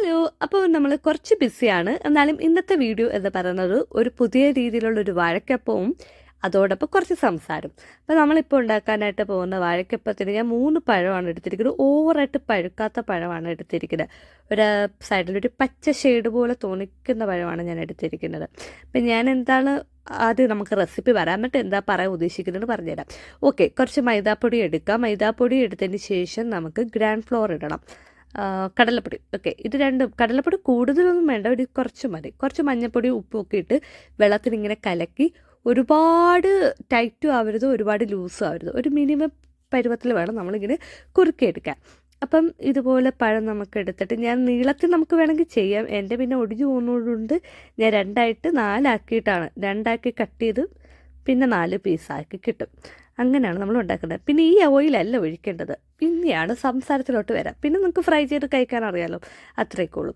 Hello. അപ്പോൾ നമ്മൾ കുറച്ച് ബിസിയാണ്. എന്നാലും ഇന്നത്തെ വീഡിയോ എന്ന് പറയുന്നത് ഒരു പുതിയ രീതിയിലുള്ളൊരു വാഴക്കപ്പവും അതോടൊപ്പം കുറച്ച് സംസാരം. അപ്പോൾ നമ്മളിപ്പോൾ ഉണ്ടാക്കാനായിട്ട് പോകുന്ന വാഴക്കപ്പത്തിന് ഞാൻ 3 പഴമാണ് എടുത്തിരിക്കുന്നത്. ഓവറായിട്ട് പഴുക്കാത്ത പഴമാണ് എടുത്തിരിക്കുന്നത്. ഒരു സൈഡിലൊരു പച്ച ഷെയ്ഡ് പോലെ തോന്നിക്കുന്ന പഴമാണ് ഞാൻ എടുത്തിരിക്കുന്നത്. അപ്പം ഞാൻ എന്താണ് ആദ്യം നമുക്ക് റെസിപ്പി വരാൻ എന്നിട്ട് എന്താ പറയാൻ ഉദ്ദേശിക്കുന്നത് പറഞ്ഞുതരാം. ഓക്കെ, കുറച്ച് മൈദാപ്പൊടി എടുക്കാം. മൈദാപ്പൊടി എടുത്തതിന് ശേഷം നമുക്ക് ഗ്രാൻഡ് ഫ്ലോർ ഇടണം. കടലപ്പൊടി. ഓക്കെ, ഇത് രണ്ടും കടലപ്പൊടി കൂടുതലൊന്നും വേണ്ട, ഒരു കുറച്ച് മതി. കുറച്ച് മഞ്ഞൾപ്പൊടി ഉപ്പും ഒക്കെ ഇട്ട് വെള്ളത്തിലിങ്ങനെ കലക്കി, ഒരുപാട് ടൈറ്റും ആവരുത്, ഒരുപാട് ലൂസും ആവരുത്, ഒരു മിനിമം പരുവത്തിൽ വേണം നമ്മളിങ്ങനെ കുറുക്കിയെടുക്കാൻ. അപ്പം ഇതുപോലെ പഴം നമുക്ക് എടുത്തിട്ട് ഞാൻ നീളത്തിൽ നമുക്ക് വേണമെങ്കിൽ ചെയ്യാം. എൻ്റെ പിന്നെ ഒടിഞ്ഞു പോകുന്നതുകൊണ്ട് ഞാൻ രണ്ടാക്കി കട്ട് ചെയ്ത് പിന്നെ 4 പീസാക്കി കിട്ടും. അങ്ങനെയാണ് നമ്മൾ ഉണ്ടാക്കുന്നത്. പിന്നെ ഈ ഓയിലല്ല ഒഴിക്കേണ്ടത്. പിന്നെയാണ് സംസാരത്തിലോട്ട് വരാം. പിന്നെ നമുക്ക് ഫ്രൈ ചെയ്ത് കഴിക്കാൻ അറിയാമല്ലോ, അത്രയൊക്കെയുള്ളൂ.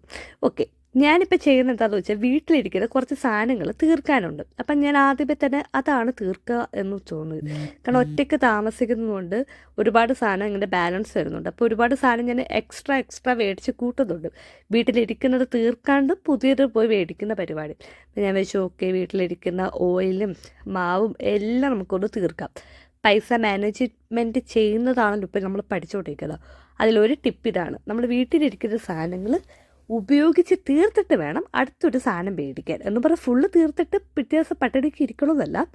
ഓക്കെ, ഞാനിപ്പോൾ ചെയ്യുന്നത് എന്താണെന്ന് വെച്ചാൽ വീട്ടിലിരിക്കുന്ന കുറച്ച് സാധനങ്ങൾ തീർക്കാനുണ്ട്. അപ്പം ഞാൻ ആദ്യമേ തന്നെ അതാണ് തീർക്കുക എന്ന് തോന്നുന്നത്. കാരണം ഒറ്റയ്ക്ക് താമസിക്കുന്നതുകൊണ്ട് ഒരുപാട് സാധനം ഇങ്ങനെ ബാലൻസ് വരുന്നുണ്ട്. അപ്പോൾ ഒരുപാട് സാധനം ഞാൻ എക്സ്ട്രാ മേടിച്ച് കൂട്ടുന്നുണ്ട്. വീട്ടിലിരിക്കുന്നത് തീർക്കാണ്ട് പുതിയത് പോയി മേടിക്കുന്ന പരിപാടി. അപ്പം ഞാൻ വെച്ചു ഓക്കെ, വീട്ടിലിരിക്കുന്ന ഓയിലും മാവും എല്ലാം നമുക്കൊന്ന് തീർക്കാം. പൈസ മാനേജ്മെൻറ്റ് ചെയ്യുന്നതാണല്ലോ ഇപ്പോൾ നമ്മൾ പഠിച്ചുകൊണ്ടിരിക്കുന്നത്. അതിലൊരു ടിപ്പ് ഇതാണ്: നമ്മൾ വീട്ടിലിരിക്കുന്ന സാധനങ്ങൾ ഉപയോഗിച്ച് തീർത്തിട്ട് വേണം അടുത്തൊരു സാധനം മേടിക്കാൻ. എന്ന് പറഞ്ഞാൽ ഫുള്ള് തീർത്തിട്ട് പിറ്റേ ദിവസം പട്ടിണിക്ക് ഇരിക്കണമെന്നല്ല.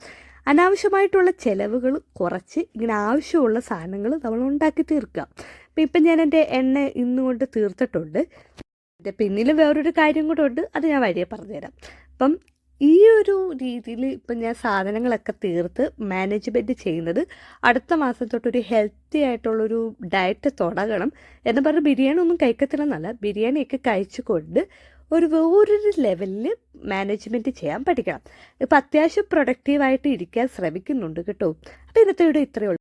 അനാവശ്യമായിട്ടുള്ള ചിലവുകൾ കുറച്ച് ഇങ്ങനെ ആവശ്യമുള്ള സാധനങ്ങൾ നമ്മൾ ഉണ്ടാക്കി തീർക്കുക. ഇപ്പം ഞാൻ എൻ്റെ എണ്ണ ഇന്നുകൊണ്ട് തീർത്തിട്ടുണ്ട്. എൻ്റെ പിന്നിൽ വേറൊരു കാര്യം കൂടെ ഉണ്ട്, അത് ഞാൻ വഴിയെ പറഞ്ഞുതരാം. അപ്പം ഈ ഒരു രീതിയിൽ ഇപ്പം ഞാൻ സാധനങ്ങളൊക്കെ തീർത്ത് മാനേജ്മെൻറ്റ് ചെയ്യുന്നത് അടുത്ത മാസം തൊട്ടൊരു ഹെൽത്തി ആയിട്ടുള്ളൊരു ഡയറ്റ് തുടങ്ങണം എന്ന് പറഞ്ഞ് ബിരിയാണി ഒന്നും കഴിക്കത്തില്ലെന്നല്ല, ബിരിയാണിയൊക്കെ കഴിച്ചുകൊണ്ട് വേറൊരു ലെവലിൽ മാനേജ്മെൻറ്റ് ചെയ്യാൻ പഠിക്കണം. ഇപ്പം അത്യാവശ്യം പ്രൊഡക്റ്റീവായിട്ട് ഇരിക്കാൻ ശ്രമിക്കുന്നുണ്ട് കേട്ടോ. അപ്പോൾ ഇന്നത്തെ ഇവിടെ ഇത്രയേ ഉള്ളൂ.